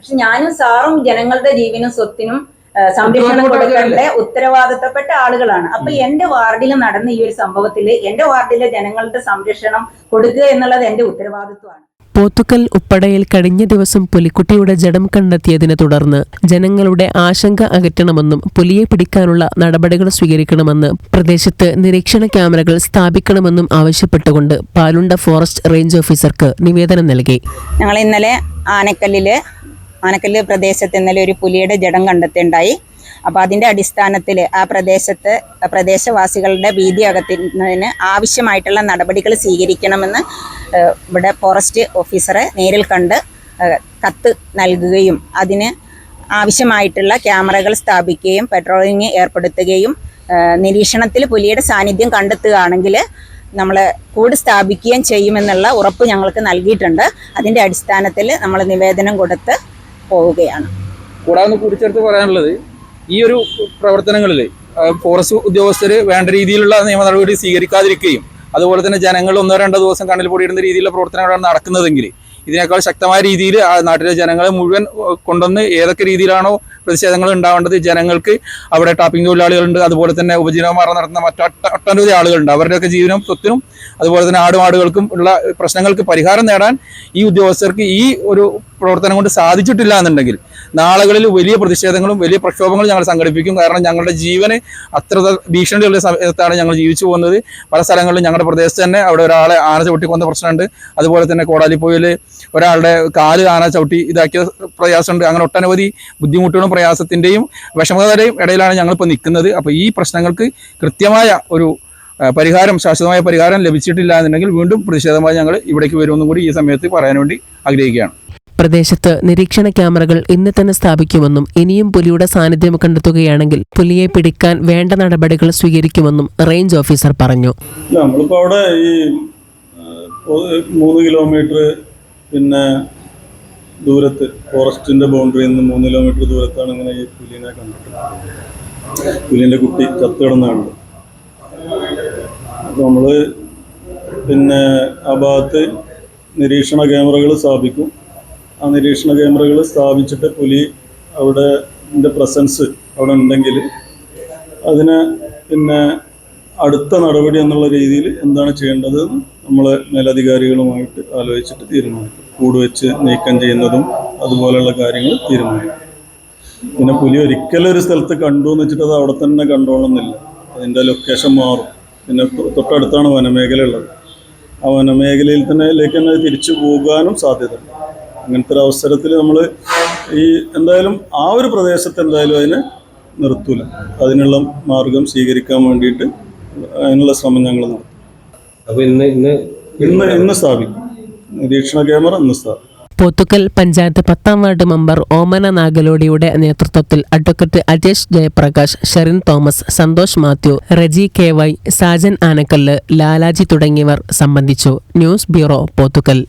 പക്ഷെ ഞാനും സാറും ജനങ്ങളുടെ ജീവനും സ്വത്തിനും സംരക്ഷണം കൊടുക്കേണ്ട ഉത്തരവാദിത്തപ്പെട്ട ആളുകളാണ്. അപ്പൊ എന്റെ വാർഡിൽ നടന്ന ഈ ഒരു സംഭവത്തിൽ എന്റെ വാർഡിലെ ജനങ്ങളുടെ സംരക്ഷണം കൊടുക്കുക എന്നുള്ളത് എന്റെ ഉത്തരവാദിത്വമാണ്. പോത്തുക്കൽ ഉപ്പടയിൽ കഴിഞ്ഞ ദിവസം പുലിക്കുട്ടിയുടെ ജഡം കണ്ടെത്തിയതിനെ തുടർന്ന് ജനങ്ങളുടെ ആശങ്ക അകറ്റണമെന്നും പുലിയെ പിടിക്കാനുള്ള നടപടികൾ സ്വീകരിക്കണമെന്ന് പ്രദേശത്ത് നിരീക്ഷണ ക്യാമറകൾ സ്ഥാപിക്കണമെന്നും ആവശ്യപ്പെട്ടുകൊണ്ട് പാലുണ്ട ഫോറസ്റ്റ് റേഞ്ച് ഓഫീസർക്ക് നിവേദനം നൽകി. ഞങ്ങൾ ഇന്നലെ ആനക്കല്ല് പ്രദേശത്ത് ഇന്നലെ ഒരു പുലിയുടെ ജഡം കണ്ടെത്തുണ്ടായി. അപ്പോൾ അതിൻ്റെ അടിസ്ഥാനത്തിൽ ആ പ്രദേശവാസികളുടെ ഭീതി അകറ്റുന്നതിന് ആവശ്യമായിട്ടുള്ള നടപടികൾ സ്വീകരിക്കണമെന്ന് ഇവിടെ ഫോറസ്റ്റ് ഓഫീസറെ നേരിൽ കണ്ട് കത്ത് നൽകുകയും അതിന് ആവശ്യമായിട്ടുള്ള ക്യാമറകൾ സ്ഥാപിക്കുകയും പെട്രോളിംഗ് ഏർപ്പെടുത്തുകയും നിരീക്ഷണത്തിൽ പുലിയുടെ സാന്നിധ്യം കണ്ടെത്തുകയാണെങ്കിൽ നമ്മൾ കൂട് സ്ഥാപിക്കുകയും ചെയ്യുമെന്നുള്ള ഉറപ്പ് ഞങ്ങൾക്ക് നൽകിയിട്ടുണ്ട്. അതിൻ്റെ അടിസ്ഥാനത്തിൽ നമ്മൾ നിവേദനം കൊടുത്ത് പോവുകയാണ്. കൂടാതെ കൂടിച്ചേർത്ത് പറയാനുള്ളത്, ഈ ഒരു പ്രവർത്തനങ്ങളിൽ ഫോറസ്റ്റ് ഉദ്യോഗസ്ഥർ വേണ്ട രീതിയിലുള്ള നിയമ നടപടി സ്വീകരിക്കാതിരിക്കുകയും അതുപോലെ തന്നെ ജനങ്ങൾ 1-2 ദിവസം കണ്ണിൽ പൊടിയിടുന്ന രീതിയിലുള്ള പ്രവർത്തനങ്ങളാണ് നടക്കുന്നതെങ്കിൽ ഇതിനേക്കാൾ ശക്തമായ രീതിയിൽ ആ നാട്ടിലെ ജനങ്ങളെ മുഴുവൻ കൊണ്ടുവന്ന് ഏതൊക്കെ രീതിയിലാണോ പ്രതിഷേധങ്ങൾ ഉണ്ടാവേണ്ടത്, ജനങ്ങൾക്ക് അവിടെ ടാപ്പിംഗ് തൊഴിലാളികളുണ്ട്, അതുപോലെ തന്നെ ഉപജീവനമാർഗം നടത്തുന്ന ഒട്ടനവധി ആളുകളുണ്ട്, അവരുടെയൊക്കെ ജീവനും സ്വത്തിനും അതുപോലെ തന്നെ ആടുമാടുകൾക്കും ഉള്ള പ്രശ്നങ്ങൾക്ക് പരിഹാരം നേടാൻ ഈ ഉദ്യോഗസ്ഥർക്ക് ഈ ഒരു പ്രവർത്തനം കൊണ്ട് സാധിച്ചിട്ടില്ല എന്നുണ്ടെങ്കിൽ നാളുകളിൽ വലിയ പ്രതിഷേധങ്ങളും വലിയ പ്രക്ഷോഭങ്ങളും ഞങ്ങൾ സംഘടിപ്പിക്കും. കാരണം ഞങ്ങളുടെ ജീവന് അത്ര ഭീഷണിയുള്ള സമയത്താണ് ഞങ്ങൾ ജീവിച്ചു പോകുന്നത്. പല സ്ഥലങ്ങളിലും ഞങ്ങളുടെ പ്രദേശത്ത് തന്നെ അവിടെ ഒരാളെ ആന ചവിട്ടി കൊന്ന പ്രശ്നമുണ്ട്. അതുപോലെ തന്നെ കോടാലിപ്പോയിൽ ഒരാളുടെ കാല് ആന ചവിട്ടി ഇതാക്കിയ പ്രയാസമുണ്ട്. അങ്ങനെ ഒട്ടനവധി ബുദ്ധിമുട്ടുകളും പ്രയാസത്തിൻ്റെയും വിഷമതയുടെയും ഇടയിലാണ് ഞങ്ങളിപ്പോൾ നിൽക്കുന്നത്. അപ്പോൾ ഈ പ്രശ്നങ്ങൾക്ക് കൃത്യമായ ഒരു പരിഹാരം, ശാശ്വതമായ പരിഹാരം ലഭിച്ചിട്ടില്ല എന്നുണ്ടെങ്കിൽ വീണ്ടും പ്രതിഷേധമായി ഞങ്ങൾ ഇവിടേക്ക് വരുമെന്നും കൂടി ഈ സമയത്ത് പറയാൻ വേണ്ടി ആഗ്രഹിക്കുകയാണ്. പ്രദേശത്ത് നിരീക്ഷണ ക്യാമറകൾ ഇന്ന് തന്നെ സ്ഥാപിക്കുമെന്നും ഇനിയും പുലിയുടെ സാന്നിധ്യം കണ്ടെത്തുകയാണെങ്കിൽ പുലിയെ പിടിക്കാൻ വേണ്ട നടപടികൾ സ്വീകരിക്കുമെന്നും റേഞ്ച് ഓഫീസർ പറഞ്ഞു. നമ്മളിപ്പോൾ അവിടെ ഈ 3 കിലോമീറ്റർ പിന്നെ ദൂരത്ത് ഫോറസ്റ്റിൻ്റെ ബൗണ്ടറിയിൽ നിന്ന് 3 കിലോമീറ്റർ ദൂരത്താണ് ഇങ്ങനെ ഈ പുലിനെ കണ്ടിട്ടുള്ളത്. പുലിൻ്റെ കുട്ടി ചത്ത് കിടന്നുണ്ട്. അപ്പോൾ നമ്മൾ പിന്നെ ആ ഭാഗത്ത് നിരീക്ഷണ ക്യാമറകൾ സ്ഥാപിക്കും. ആ നിരീക്ഷണ ക്യാമറകൾ സ്ഥാപിച്ചിട്ട് പുലി അവിടെ പ്രസൻസ് അവിടെ ഉണ്ടെങ്കിൽ അതിനെ പിന്നെ അടുത്ത നടപടി എന്നുള്ള രീതിയിൽ എന്താണ് ചെയ്യേണ്ടതെന്ന് നമ്മൾ മേലധികാരികളുമായിട്ട് ആലോചിച്ചിട്ട് തീരുമാനിക്കും. കൂട് വെച്ച് നീക്കം ചെയ്യുന്നതും അതുപോലെയുള്ള കാര്യങ്ങൾ തീരുമാനിക്കും. പിന്നെ പുലി ഒരിക്കലും ഒരു സ്ഥലത്ത് കണ്ടു എന്ന് വെച്ചിട്ട് അത് അവിടെ തന്നെ കണ്ടോളുന്നില്ല. അതിൻ്റെ ലൊക്കേഷൻ മാറും. പിന്നെ തൊട്ടടുത്താണ് വനമേഖല ഉള്ളത്. ആ വനമേഖലയിൽ തന്നെ തിരിച്ചു പോകാനും സാധ്യതയുണ്ട്. അങ്ങനത്തെ ഒരു അവസരത്തിൽ നമ്മൾ എന്തായാലും ആ ഒരു പ്രദേശത്ത് എന്തായാലും അതിനെ നിർത്തൂല. അതിനുള്ള മാർഗം സ്വീകരിക്കാൻ വേണ്ടിയിട്ട് അതിനുള്ള ശ്രമം ഞങ്ങൾ നടത്തും. അപ്പോൾ ഇന്ന് സ്ഥാപിക്കും. നിരീക്ഷണ ക്യാമറ ഇന്ന് സ്ഥാപിക്കും. പോത്തുക്കൽ പഞ്ചായത്ത് 10ാം വാർഡ് മെമ്പർ ഓമന നാഗലോടിയുടെ നേതൃത്വത്തിൽ അഡ്വക്കേറ്റ് അജേഷ് ജയപ്രകാശ്, ഷെറിൻ തോമസ്, സന്തോഷ് മാത്യു, റജി KY, സാജൻ ആനക്കല്ല്, ലാലാജി തുടങ്ങിയവർ സംബന്ധിച്ചു. News bureau, Pothukal.